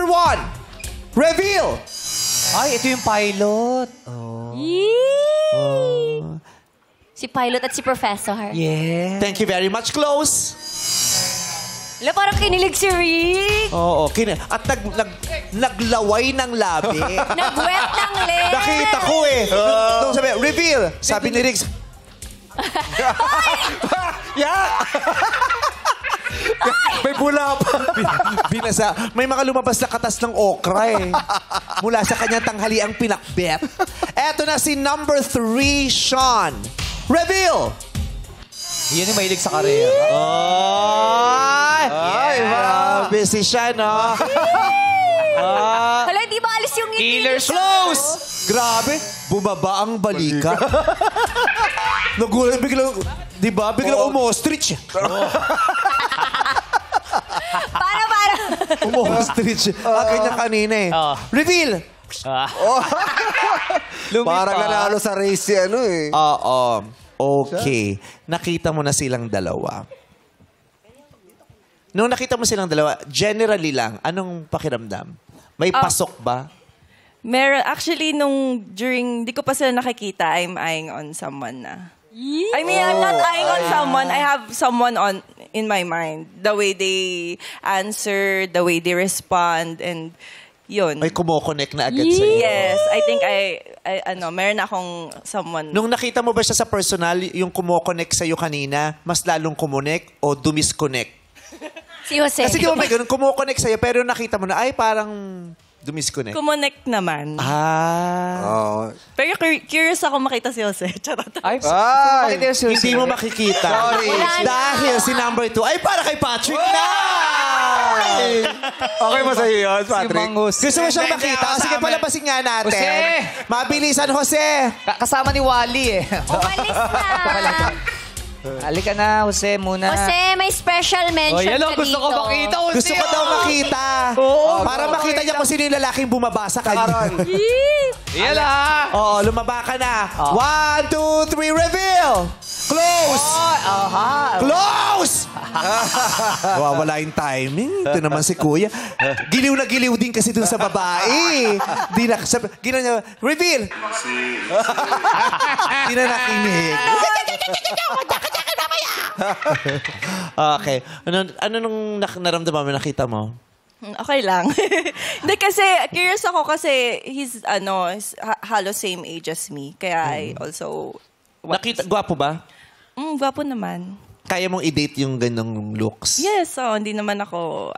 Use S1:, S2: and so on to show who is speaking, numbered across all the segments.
S1: Number 1, reveal!
S2: Ay, ito yung pilot.
S3: Si Pilot at si Professor.
S2: Yeah.
S1: Thank you very much, close.
S3: Wala, parang kinilig si Rick.
S1: Oo, at naglaway ng labi.
S3: Nag-wet ng lips.
S1: Nakita ko eh. Nung sabi, reveal. Sabi ni Riggs. Yeah! May bula pa. Binasa. May mga lumabas na katas ng okra eh. Mula sa kanyang tanghaliang pinakbet. Eto na si number 3, Sean. Reveal!
S2: Yan yung mahilig sa karera.
S1: Ay, grabe si Sean, no?
S3: Hala, hindi ba alis yung ngiti?
S2: Killer's close!
S1: Grabe, bumaba ang balika. Nagulat, biglang, di ba? Biglang umo-stretch.
S3: Para.
S1: Umo-stretch. Kanya kanina eh. Reveal!
S4: Parang nanalo sa race si ano eh.
S1: Oo. Okay. Nakita mo na silang dalawa. Nung nakita mo silang dalawa, generally lang, anong pakiramdam? May pasok ba?
S5: Meron, actually, di ko pa sila nakikita, I'm eyeing on someone na. I mean, I'm not eyeing on someone. I have someone in my mind. The way they answer, the way they respond, and yun.
S1: May kumo-connect na agad sa'yo.
S5: Yes, I think meron akong someone.
S1: Nung nakita mo ba siya sa personal, yung kumo-connect sa'yo kanina, mas lalong kumonect o dumisconnect?
S3: Si Jose.
S1: Kasi di ba may ganun, kumo-connect sa'yo, pero nakita mo na, ay, parang dumisconnect.
S5: Kumonect naman. Pero curious ako makita si Jose. Charot.
S2: Ay,
S1: Hindi mo makikita.
S4: Sorry.
S1: Dahil si number 2, ay, para kay Patrick na!
S4: Okay ba sa'yo yun,
S2: si
S4: Patrick?
S2: Mang Jose.
S1: Gusto mo siyang makita? Sige, palabasin nga natin.
S2: Jose!
S1: Mabilisan, Jose!
S2: Kasama ni Wally eh.
S3: Umalis na.
S2: Halika na, Jose, muna.
S3: Jose, may special mention
S2: yan
S3: ka dito.
S2: gusto ko makita, Jose.
S1: Gusto ko daw makita. Para makita niya kung sino yung lalaking bumaba sa kanya.
S2: Yan ah.
S1: Oo, lumaba ka na. 1, 2, 3, reveal! Close! Close! Wala yung timing. Ito naman si Kuya. Giliw na giliw din kasi dun sa babae. Ginaw niya, reveal! Di na nakinig. Okay. Ano nung naramdaman mo, nakita mo?
S5: Okay lang. Hindi kasi, curious ako kasi he's halos same age as me. Kaya I also...
S1: Nakita, gwapo ba?
S5: Gwapo naman.
S1: Kaya mong i-date yung ganong looks?
S5: Yes, hindi naman ako...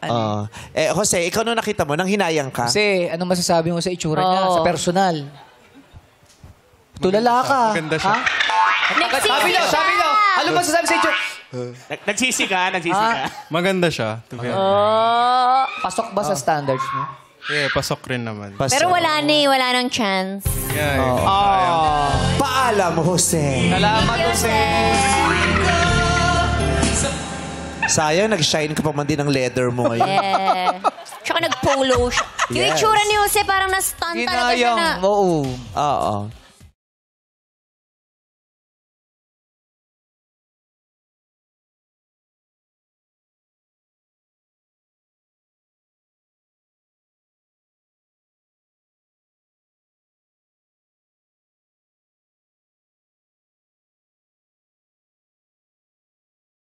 S1: Jose, ikaw nung nakita mo, nang hinayang ka?
S2: Kasi, anong masasabi mo sa itsura niya, sa personal? Tulala ka.
S6: Maganda siya.
S2: Sabi niyo. Ano masasabi sa itsura?
S7: Nagsisi ka.
S6: Maganda siya.
S2: Pasok ba sa standards mo?
S6: Yeah, pasok rin naman.
S3: Pero wala nang chance.
S6: Yeah,
S1: Paalam, Jose.
S2: Salamat, Jose.
S1: Sayang, nag-shine ka pa man din ng leather mo ngayon.
S3: Yeah. Tsaka nag-polo siya. Yung itsura ni Jose parang na-stun talaga siya na.
S2: Oo.
S1: Oo.